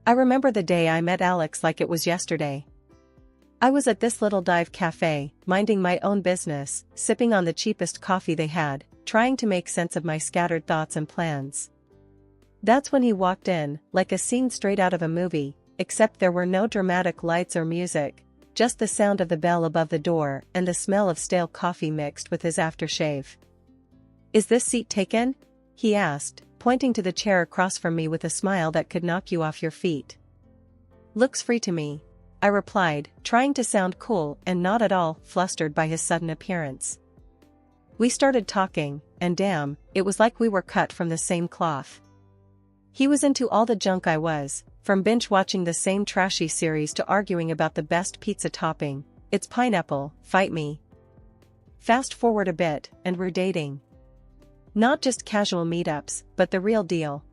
I remember the day I met Alex like it was yesterday. I was at this little dive cafe, minding my own business, sipping on the cheapest coffee they had, trying to make sense of my scattered thoughts and plans. That's when he walked in, like a scene straight out of a movie, except there were no dramatic lights or music, just the sound of the bell above the door and the smell of stale coffee mixed with his aftershave. "Is this seat taken?" he asked, pointing to the chair across from me with a smile that could knock you off your feet. "Looks free to me," I replied, trying to sound cool and not at all flustered by his sudden appearance. We started talking, and damn, it was like we were cut from the same cloth. He was into all the junk I was, from binge-watching the same trashy series to arguing about the best pizza topping. It's pineapple, fight me. Fast forward a bit, and we're dating. Not just casual meetups, but the real deal.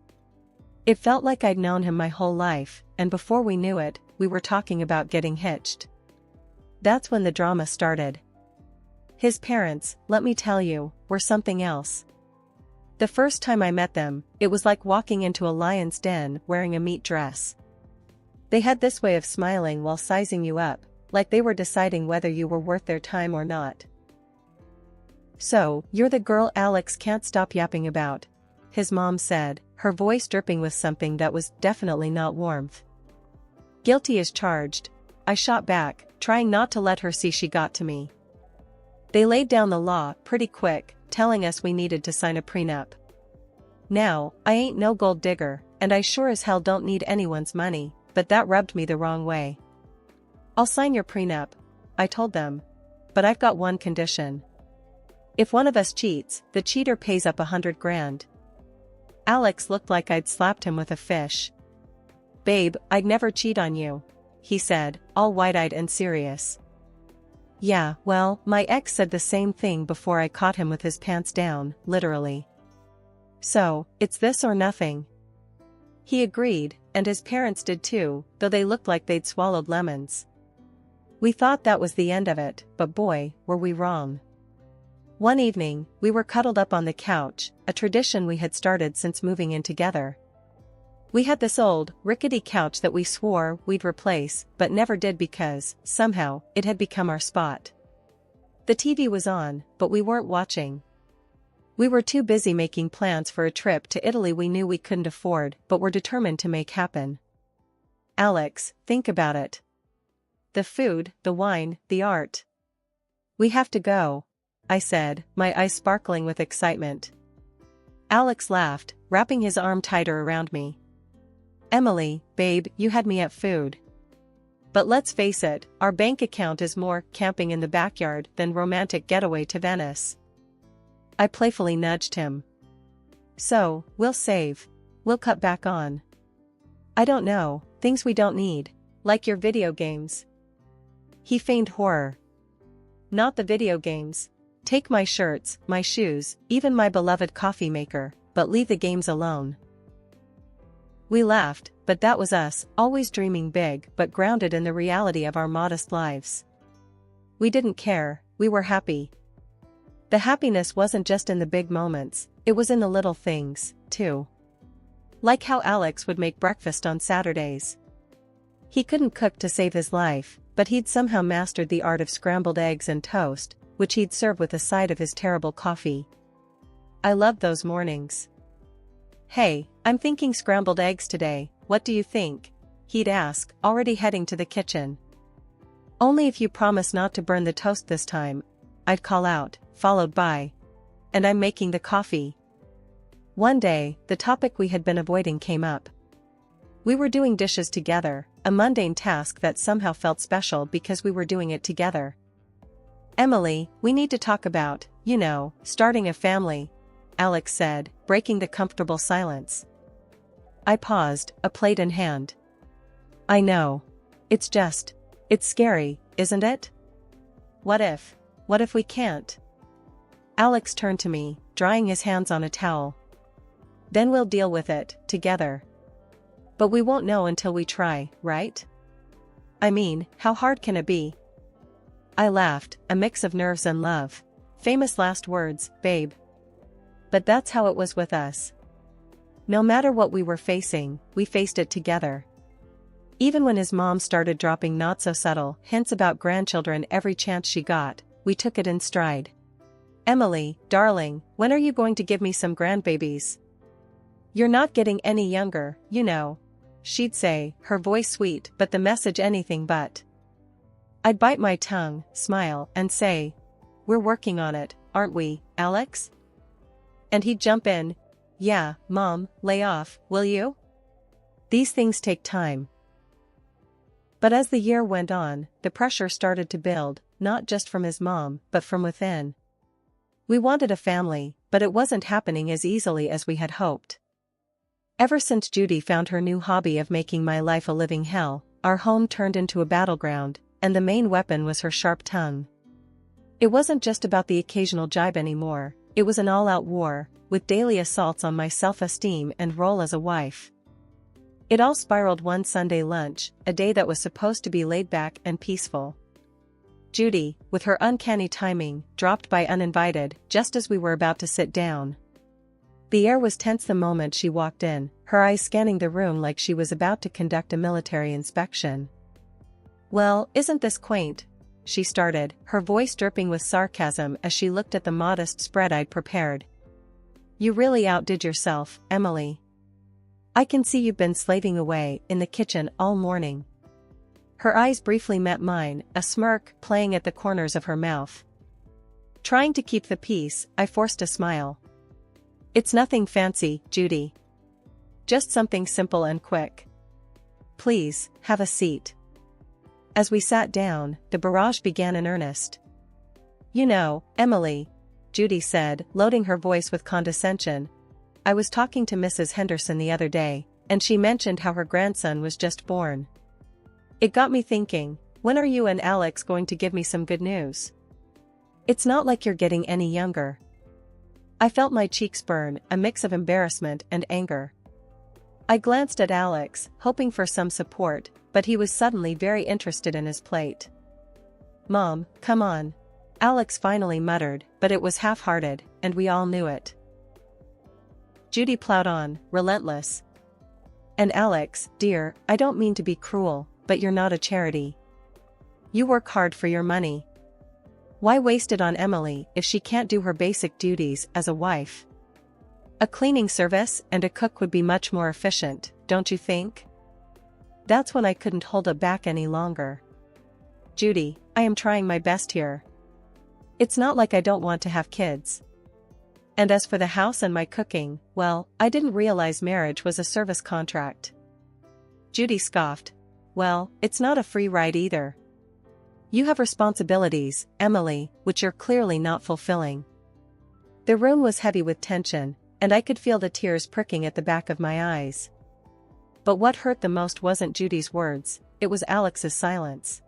It felt like I'd known him my whole life, and before we knew it, we were talking about getting hitched. That's when the drama started. His parents, let me tell you, were something else. The first time I met them, it was like walking into a lion's den wearing a meat dress. They had this way of smiling while sizing you up, like they were deciding whether you were worth their time or not. "So, you're the girl Alex can't stop yapping about," his mom said, her voice dripping with something that was definitely not warmth. "Guilty as charged," I shot back, trying not to let her see she got to me. "They laid down the law pretty quick, telling us we needed to sign a prenup. Now, I ain't no gold digger, and I sure as hell don't need anyone's money, but that rubbed me the wrong way. I'll sign your prenup," I told them. "But I've got one condition. If one of us cheats, the cheater pays up 100 grand. Alex looked like I'd slapped him with a fish. "Babe, I'd never cheat on you," he said, all wide-eyed and serious. Yeah, well, my ex said the same thing before I caught him with his pants down, literally. "So, it's this or nothing." He agreed, and his parents did too, though they looked like they'd swallowed lemons. We thought that was the end of it, but boy, were we wrong. One evening, we were cuddled up on the couch, a tradition we had started since moving in together. We had this old, rickety couch that we swore we'd replace, but never did because, somehow, it had become our spot. The TV was on, but we weren't watching. We were too busy making plans for a trip to Italy we knew we couldn't afford but were determined to make happen. "Alex, think about it. The food, the wine, the art. We have to go," I said, my eyes sparkling with excitement. Alex laughed, wrapping his arm tighter around me. "Emily, babe, you had me at food. But let's face it, our bank account is more camping in the backyard than romantic getaway to Venice." I playfully nudged him. "So, we'll save. We'll cut back on. I don't know, things we don't need, like your video games." He feigned horror. "Not the video games. Take my shirts, my shoes, even my beloved coffee maker, but leave the games alone." We laughed, but that was us, always dreaming big but grounded in the reality of our modest lives. We didn't care, we were happy. The happiness wasn't just in the big moments, it was in the little things, too. Like how Alex would make breakfast on Saturdays. He couldn't cook to save his life, but he'd somehow mastered the art of scrambled eggs and toast, which he'd serve with a side of his terrible coffee. I loved those mornings. "Hey, I'm thinking scrambled eggs today, what do you think?" he'd ask, already heading to the kitchen. "Only if you promise not to burn the toast this time," I'd call out, followed by, "And I'm making the coffee." One day, the topic we had been avoiding came up. We were doing dishes together, a mundane task that somehow felt special because we were doing it together. "Emily, we need to talk about, starting a family," Alex said, breaking the comfortable silence. I paused, a plate in hand. "I know. It's scary, isn't it? What if we can't?" Alex turned to me, drying his hands on a towel. "Then we'll deal with it, together. But we won't know until we try, right? I mean, how hard can it be?" I laughed, a mix of nerves and love. Famous last words, babe. But that's how it was with us. No matter what we were facing, we faced it together. Even when his mom started dropping not-so-subtle hints about grandchildren every chance she got, we took it in stride. "Emily, darling, when are you going to give me some grandbabies? You're not getting any younger, you know," she'd say, her voice sweet but the message anything but. I'd bite my tongue, smile, and say, "We're working on it, aren't we, Alex?" And he'd jump in, "Yeah, Mom, lay off, will you? These things take time." But as the year went on, the pressure started to build, not just from his mom, but from within. We wanted a family, but it wasn't happening as easily as we had hoped. Ever since Judy found her new hobby of making my life a living hell, our home turned into a battleground, and the main weapon was her sharp tongue. It wasn't just about the occasional jibe anymore, it was an all-out war, with daily assaults on my self-esteem and role as a wife. It all spiraled one Sunday lunch, a day that was supposed to be laid back and peaceful. Judy, with her uncanny timing, dropped by uninvited, just as we were about to sit down. The air was tense the moment she walked in, her eyes scanning the room like she was about to conduct a military inspection. "Well, isn't this quaint?" she started, her voice dripping with sarcasm as she looked at the modest spread I'd prepared. "You really outdid yourself, Emily. I can see you've been slaving away in the kitchen all morning." Her eyes briefly met mine, a smirk playing at the corners of her mouth. Trying to keep the peace, I forced a smile. "It's nothing fancy, Judy. Just something simple and quick. Please, have a seat." As we sat down, the barrage began in earnest. "You know, Emily," Judy said, loading her voice with condescension, "I was talking to Mrs. Henderson the other day, and she mentioned how her grandson was just born. It got me thinking, when are you and Alex going to give me some good news? It's not like you're getting any younger." I felt my cheeks burn, a mix of embarrassment and anger. I glanced at Alex, hoping for some support, but he was suddenly very interested in his plate. "Mom, come on," Alex finally muttered, but it was half-hearted, and we all knew it. Judy plowed on, relentless. "And Alex, dear, I don't mean to be cruel, but you're not a charity. You work hard for your money. Why waste it on Emily if she can't do her basic duties as a wife? A cleaning service and a cook would be much more efficient, don't you think?" That's when I couldn't hold it back any longer. "Judy, I am trying my best here. It's not like I don't want to have kids. And as for the house and my cooking, well, I didn't realize marriage was a service contract." Judy scoffed. "Well, it's not a free ride either. You have responsibilities, Emily, which you're clearly not fulfilling." The room was heavy with tension, and I could feel the tears pricking at the back of my eyes. But what hurt the most wasn't Judy's words, it was Alex's silence.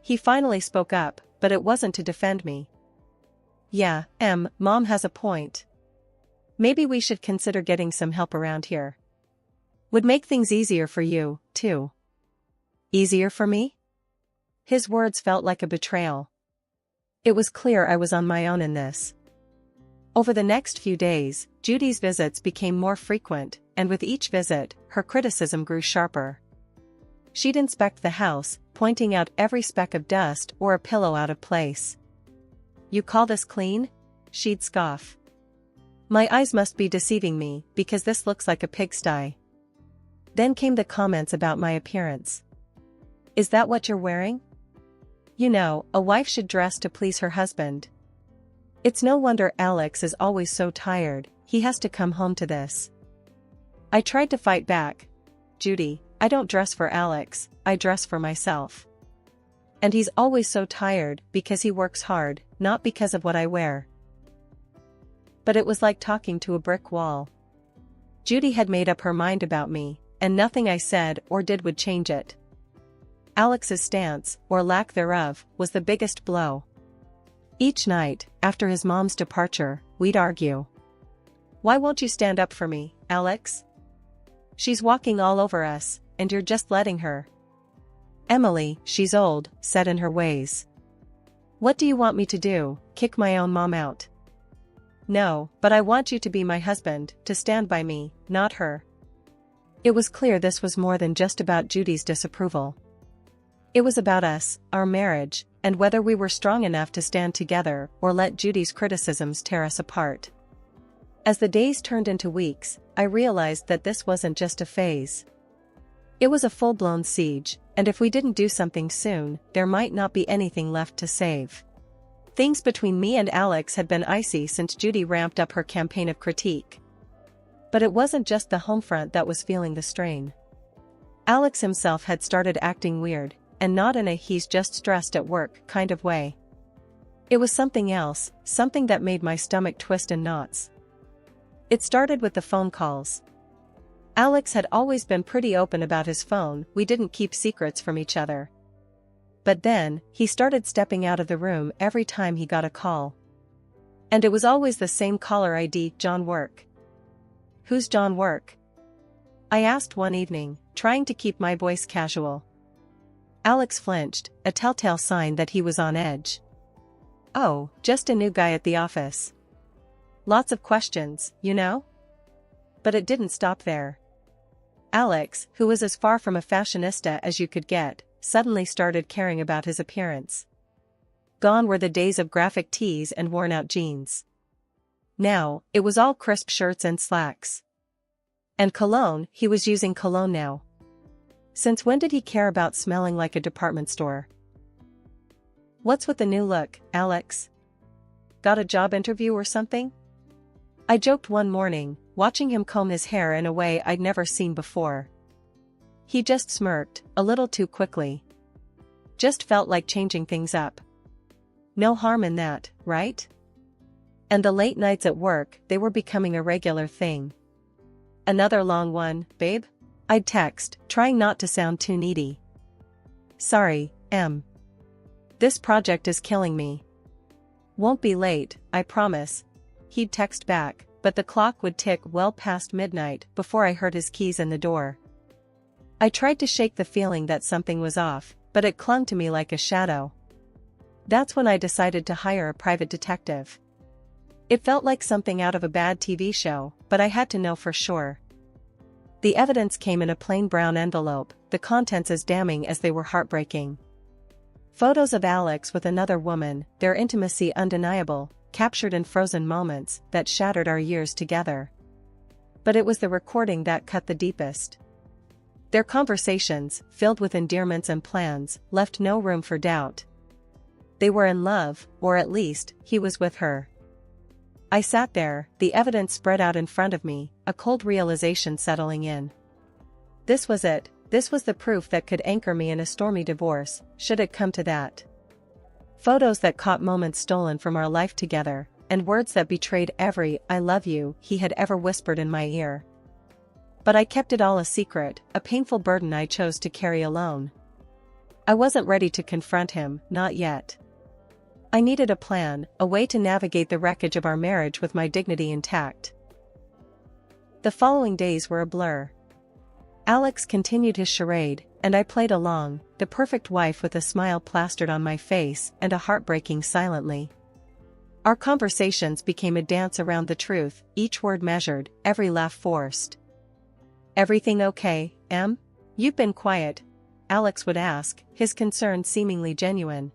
He finally spoke up, but it wasn't to defend me. "Yeah, Mom has a point. Maybe we should consider getting some help around here. Would make things easier for you, too." "Easier for me?" His words felt like a betrayal. It was clear I was on my own in this. Over the next few days, Judy's visits became more frequent, and with each visit, her criticism grew sharper. She'd inspect the house, pointing out every speck of dust or a pillow out of place. "You call this clean?" she'd scoff. My eyes must be deceiving me, because this looks like a pigsty. Then came the comments about my appearance. "Is that what you're wearing? You know, a wife should dress to please her husband. It's no wonder Alex is always so tired, he has to come home to this." I tried to fight back. "Judy, I don't dress for Alex, I dress for myself. And he's always so tired because he works hard, not because of what I wear." But it was like talking to a brick wall. Judy had made up her mind about me, and nothing I said or did would change it. Alex's stance, or lack thereof, was the biggest blow. Each night, after his mom's departure, we'd argue. "Why won't you stand up for me, Alex? She's walking all over us, and you're just letting her." "Emily, she's old, set in her ways. What do you want me to do, kick my own mom out?" "No, but I want you to be my husband, to stand by me, not her." It was clear this was more than just about Judy's disapproval. It was about us, our marriage, and whether we were strong enough to stand together or let Judy's criticisms tear us apart. As the days turned into weeks, I realized that this wasn't just a phase. It was a full-blown siege, and if we didn't do something soon, there might not be anything left to save. Things between me and Alex had been icy since Judy ramped up her campaign of critique. But it wasn't just the homefront that was feeling the strain. Alex himself had started acting weird, and not in a he's just stressed at work kind of way. It was something else, something that made my stomach twist in knots. It started with the phone calls. Alex had always been pretty open about his phone, we didn't keep secrets from each other. But then, he started stepping out of the room every time he got a call. And it was always the same caller ID, John Work. Who's John Work? I asked one evening, trying to keep my voice casual. Alex flinched, a telltale sign that he was on edge. Oh, just a new guy at the office. Lots of questions, you know? But it didn't stop there. Alex, who was as far from a fashionista as you could get, suddenly started caring about his appearance. Gone were the days of graphic tees and worn-out jeans. Now, it was all crisp shirts and slacks. And cologne, he was using cologne now. Since when did he care about smelling like a department store? What's with the new look, Alex? Got a job interview or something? I joked one morning, watching him comb his hair in a way I'd never seen before. He just smirked, a little too quickly. Just felt like changing things up. No harm in that, right? And the late nights at work, they were becoming a regular thing. Another long one, babe? I'd text, trying not to sound too needy. Sorry, Em. This project is killing me. Won't be late, I promise. He'd text back, but the clock would tick well past midnight before I heard his keys in the door. I tried to shake the feeling that something was off, but it clung to me like a shadow. That's when I decided to hire a private detective. It felt like something out of a bad TV show, but I had to know for sure. The evidence came in a plain brown envelope, the contents as damning as they were heartbreaking. Photos of Alex with another woman, their intimacy undeniable, captured in frozen moments that shattered our years together. But it was the recording that cut the deepest. Their conversations, filled with endearments and plans, left no room for doubt. They were in love, or at least, he was with her. I sat there, the evidence spread out in front of me, a cold realization settling in. This was it, this was the proof that could anchor me in a stormy divorce, should it come to that. Photos that caught moments stolen from our life together, and words that betrayed every "I love you" he had ever whispered in my ear. But I kept it all a secret, a painful burden I chose to carry alone. I wasn't ready to confront him, not yet. I needed a plan, a way to navigate the wreckage of our marriage with my dignity intact. The following days were a blur. Alex continued his charade, and I played along, the perfect wife with a smile plastered on my face and a heartbreaking silently. Our conversations became a dance around the truth, each word measured, every laugh forced. Everything okay, Em? You've been quiet, Alex would ask, his concern seemingly genuine.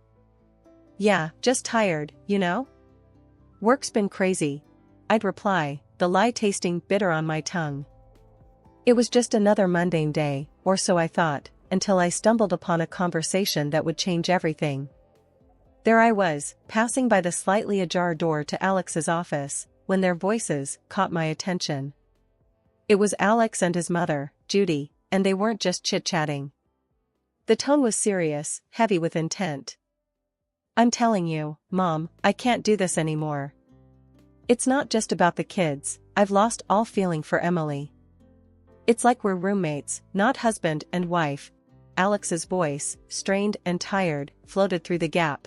Yeah, just tired, you know? Work's been crazy, I'd reply, the lie tasting bitter on my tongue. It was just another mundane day, or so I thought, until I stumbled upon a conversation that would change everything. There I was, passing by the slightly ajar door to Alex's office, when their voices caught my attention. It was Alex and his mother, Judy, and they weren't just chit-chatting. The tone was serious, heavy with intent. I'm telling you, Mom, I can't do this anymore. It's not just about the kids, I've lost all feeling for Emily. It's like we're roommates, not husband and wife. Alex's voice, strained and tired, floated through the gap.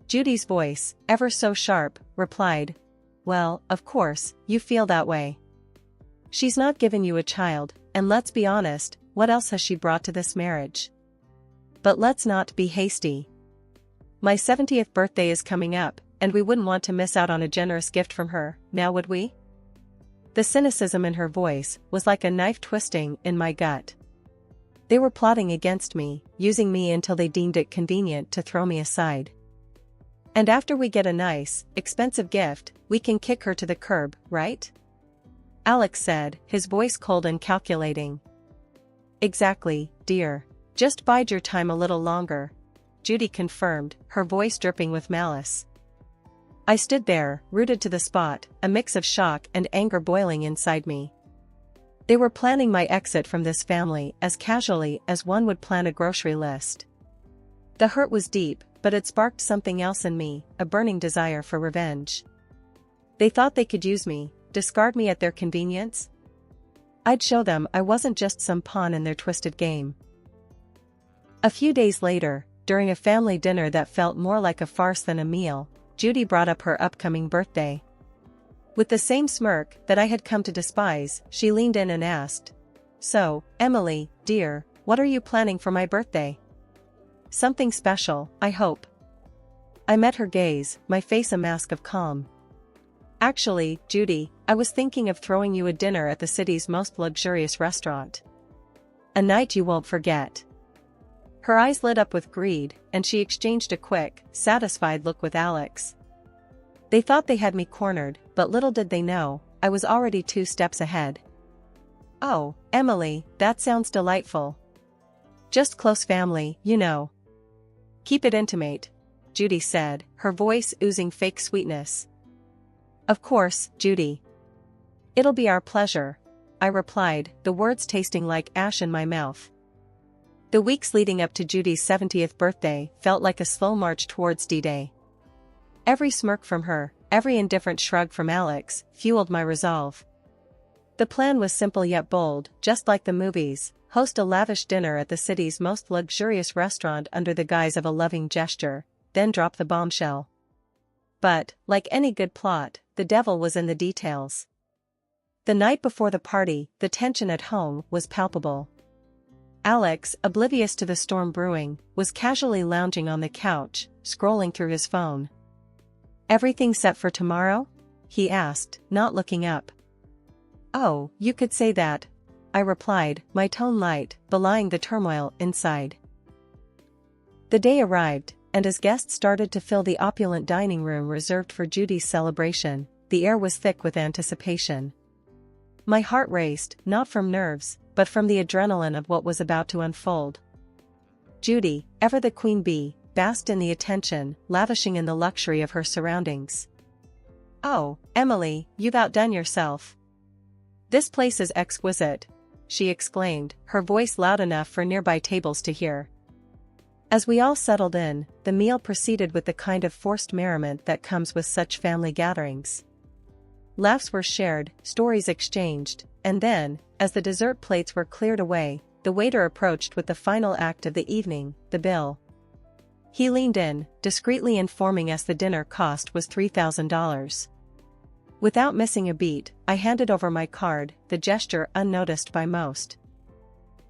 Judy's voice, ever so sharp, replied, Well, of course, you feel that way. She's not given you a child, and let's be honest, what else has she brought to this marriage? But let's not be hasty. My 70th birthday is coming up, and we wouldn't want to miss out on a generous gift from her, now would we? The cynicism in her voice was like a knife twisting in my gut. They were plotting against me, using me until they deemed it convenient to throw me aside. And after we get a nice, expensive gift, we can kick her to the curb, right? Alex said, his voice cold and calculating. Exactly, dear. Just bide your time a little longer, Judy confirmed, her voice dripping with malice. I stood there, rooted to the spot, a mix of shock and anger boiling inside me. They were planning my exit from this family as casually as one would plan a grocery list. The hurt was deep, but it sparked something else in me, a burning desire for revenge. They thought they could use me, discard me at their convenience? I'd show them I wasn't just some pawn in their twisted game. A few days later, during a family dinner that felt more like a farce than a meal, Judy brought up her upcoming birthday. With the same smirk that I had come to despise, she leaned in and asked, "So, Emily, dear, what are you planning for my birthday?" "Something special, I hope." I met her gaze, my face a mask of calm. "Actually, Judy, I was thinking of throwing you a dinner at the city's most luxurious restaurant. A night you won't forget." Her eyes lit up with greed, and she exchanged a quick, satisfied look with Alex. They thought they had me cornered, but little did they know, I was already 2 steps ahead. "Oh, Emily, that sounds delightful. Just close family, you know." "Keep it intimate," Judy said, her voice oozing fake sweetness. "Of course, Judy. It'll be our pleasure," I replied, the words tasting like ash in my mouth. The weeks leading up to Judy's 70th birthday felt like a slow march towards D-Day. Every smirk from her, every indifferent shrug from Alex, fueled my resolve. The plan was simple yet bold, just like the movies: host a lavish dinner at the city's most luxurious restaurant under the guise of a loving gesture, then drop the bombshell. But, like any good plot, the devil was in the details. The night before the party, the tension at home was palpable. Alex, oblivious to the storm brewing, was casually lounging on the couch, scrolling through his phone. "Everything set for tomorrow?" he asked, not looking up. "Oh, you could say that," I replied, my tone light, belying the turmoil inside. The day arrived, and as guests started to fill the opulent dining room reserved for Judy's celebration, the air was thick with anticipation. My heart raced, not from nerves, but from the adrenaline of what was about to unfold. Judy, ever the queen bee, basked in the attention, lavishing in the luxury of her surroundings. "Oh, Emily, you've outdone yourself. This place is exquisite," she exclaimed, her voice loud enough for nearby tables to hear. As we all settled in, the meal proceeded with the kind of forced merriment that comes with such family gatherings. Laughs were shared, stories exchanged, and then, as the dessert plates were cleared away, the waiter approached with the final act of the evening, the bill. He leaned in, discreetly informing us the dinner cost was $3,000. Without missing a beat, I handed over my card, the gesture unnoticed by most.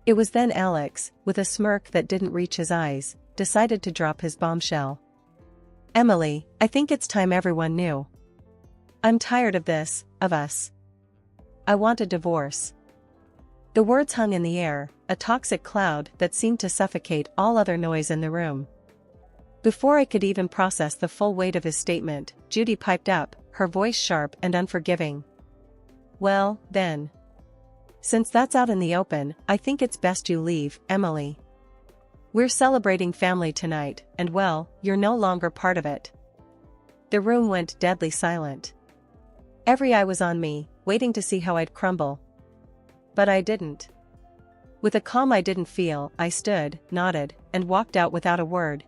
It was then Alex, with a smirk that didn't reach his eyes, decided to drop his bombshell. "Emily, I think it's time everyone knew. I'm tired of this, of us. I want a divorce." The words hung in the air, a toxic cloud that seemed to suffocate all other noise in the room. Before I could even process the full weight of his statement, Judy piped up, her voice sharp and unforgiving. "Well, then. Since that's out in the open, I think it's best you leave, Emily. We're celebrating family tonight, and well, you're no longer part of it." The room went deadly silent. Every eye was on me, waiting to see how I'd crumble. But I didn't. With a calm I didn't feel, I stood, nodded, and walked out without a word.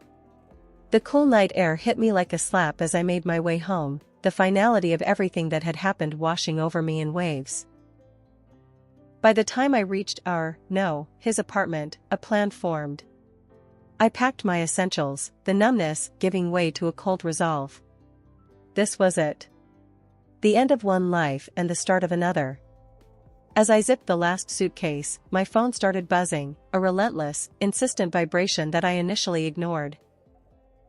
The cool night air hit me like a slap as I made my way home, the finality of everything that had happened washing over me in waves. By the time I reached his apartment, a plan formed. I packed my essentials, the numbness giving way to a cold resolve. This was it. The end of one life and the start of another. As I zipped the last suitcase, my phone started buzzing, a relentless, insistent vibration that I initially ignored.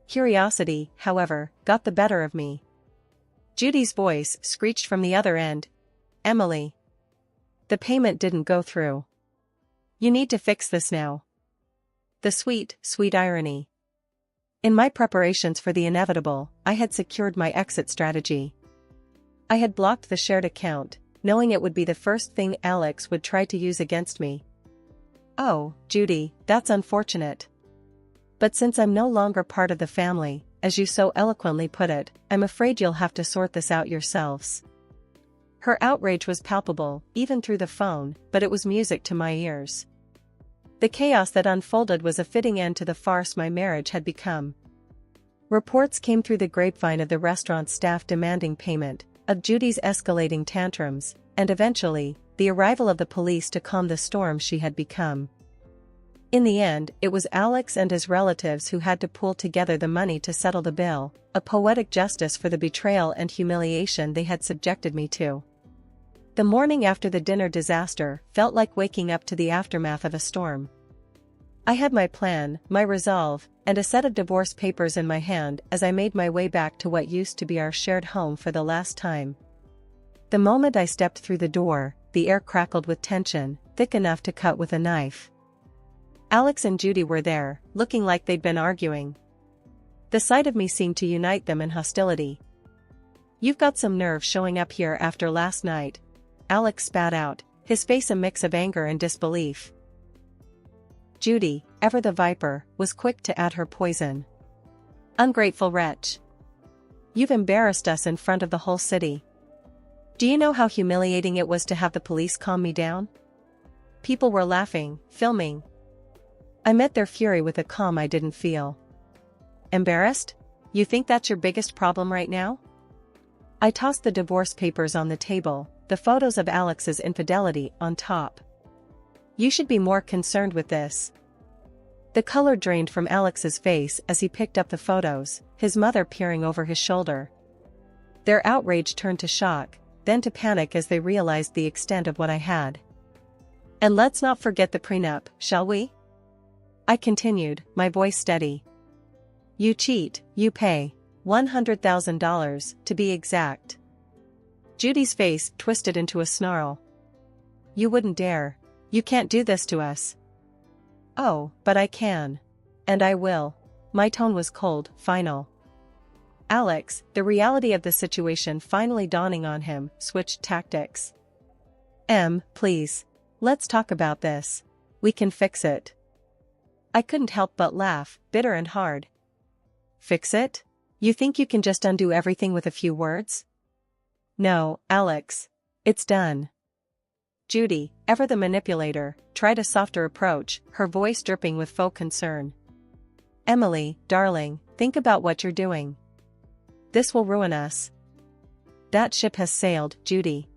Curiosity, however, got the better of me. Judy's voice screeched from the other end. Emily. The payment didn't go through. You need to fix this now. The sweet, sweet irony. In my preparations for the inevitable, I had secured my exit strategy. I had blocked the shared account, knowing it would be the first thing Alex would try to use against me. Oh, Judy, that's unfortunate. But since I'm no longer part of the family, as you so eloquently put it, I'm afraid you'll have to sort this out yourselves. Her outrage was palpable, even through the phone, but it was music to my ears. The chaos that unfolded was a fitting end to the farce my marriage had become. Reports came through the grapevine of the restaurant staff demanding payment, of Judy's escalating tantrums, and eventually, the arrival of the police to calm the storm she had become. In the end, it was Alex and his relatives who had to pool together the money to settle the bill, a poetic justice for the betrayal and humiliation they had subjected me to. The morning after the dinner disaster felt like waking up to the aftermath of a storm. I had my plan, my resolve, and a set of divorce papers in my hand as I made my way back to what used to be our shared home for the last time. The moment I stepped through the door, the air crackled with tension, thick enough to cut with a knife. Alex and Judy were there, looking like they'd been arguing. The sight of me seemed to unite them in hostility. "You've got some nerve showing up here after last night," Alex spat out, his face a mix of anger and disbelief. Judy, ever the viper, was quick to add her poison. "Ungrateful wretch. You've embarrassed us in front of the whole city. Do you know how humiliating it was to have the police calm me down? People were laughing, filming. I met their fury with a calm I didn't feel. Embarrassed? You think that's your biggest problem right now?" I tossed the divorce papers on the table, the photos of Alex's infidelity on top. "You should be more concerned with this." The color drained from Alex's face as he picked up the photos, his mother peering over his shoulder. Their outrage turned to shock, then to panic as they realized the extent of what I had. "And let's not forget the prenup, shall we?" I continued, my voice steady. "You cheat, you pay. $100,000, to be exact." Judy's face twisted into a snarl. "You wouldn't dare. You can't do this to us." "Oh, but I can. And I will." My tone was cold, final. Alex, the reality of the situation finally dawning on him, switched tactics. Please. Let's talk about this. We can fix it." I couldn't help but laugh, bitter and hard. "Fix it? You think you can just undo everything with a few words?" "No, Alex. It's done." Judy, ever the manipulator, tried a softer approach, her voice dripping with faux concern. "Emily, darling, think about what you're doing. This will ruin us." "That ship has sailed, Judy.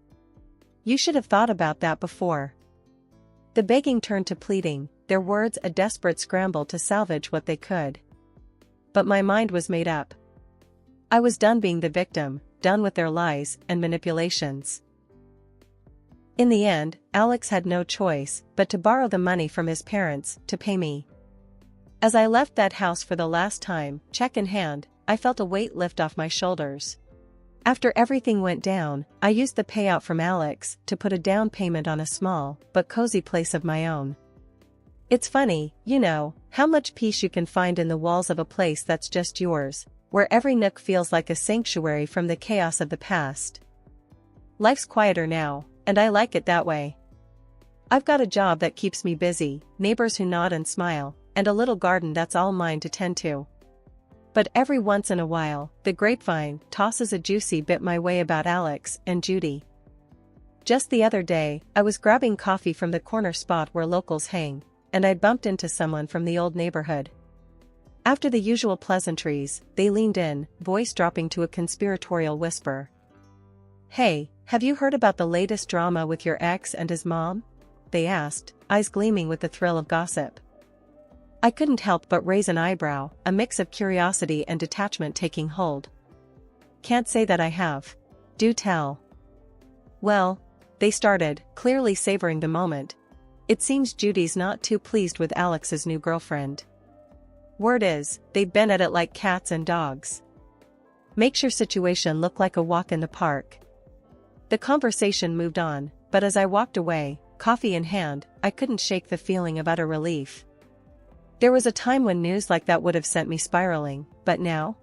You should have thought about that before." The begging turned to pleading, their words a desperate scramble to salvage what they could. But my mind was made up. I was done being the victim, done with their lies and manipulations. In the end, Alex had no choice but to borrow the money from his parents to pay me. As I left that house for the last time, check in hand, I felt a weight lift off my shoulders. After everything went down, I used the payout from Alex to put a down payment on a small but cozy place of my own. It's funny, you know, how much peace you can find in the walls of a place that's just yours, where every nook feels like a sanctuary from the chaos of the past. Life's quieter now, and I like it that way. I've got a job that keeps me busy, neighbors who nod and smile, and a little garden that's all mine to tend to. But every once in a while, the grapevine tosses a juicy bit my way about Alex and Judy. Just the other day, I was grabbing coffee from the corner spot where locals hang, and I bumped into someone from the old neighborhood. After the usual pleasantries, they leaned in, voice dropping to a conspiratorial whisper. "Hey, have you heard about the latest drama with your ex and his mom?" they asked, eyes gleaming with the thrill of gossip. I couldn't help but raise an eyebrow, a mix of curiosity and detachment taking hold. "Can't say that I have." "Do tell." "Well," they started, clearly savoring the moment. "It seems Judy's not too pleased with Alex's new girlfriend. Word is, they've been at it like cats and dogs. Makes your situation look like a walk in the park. The conversation moved on, but as I walked away, coffee in hand, I couldn't shake the feeling of utter relief. There was a time when news like that would have sent me spiraling, but now?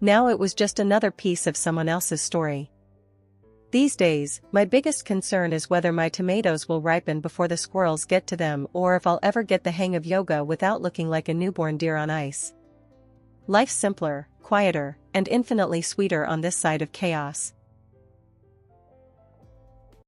Now it was just another piece of someone else's story. These days, my biggest concern is whether my tomatoes will ripen before the squirrels get to them or if I'll ever get the hang of yoga without looking like a newborn deer on ice. Life's simpler, quieter, and infinitely sweeter on this side of chaos.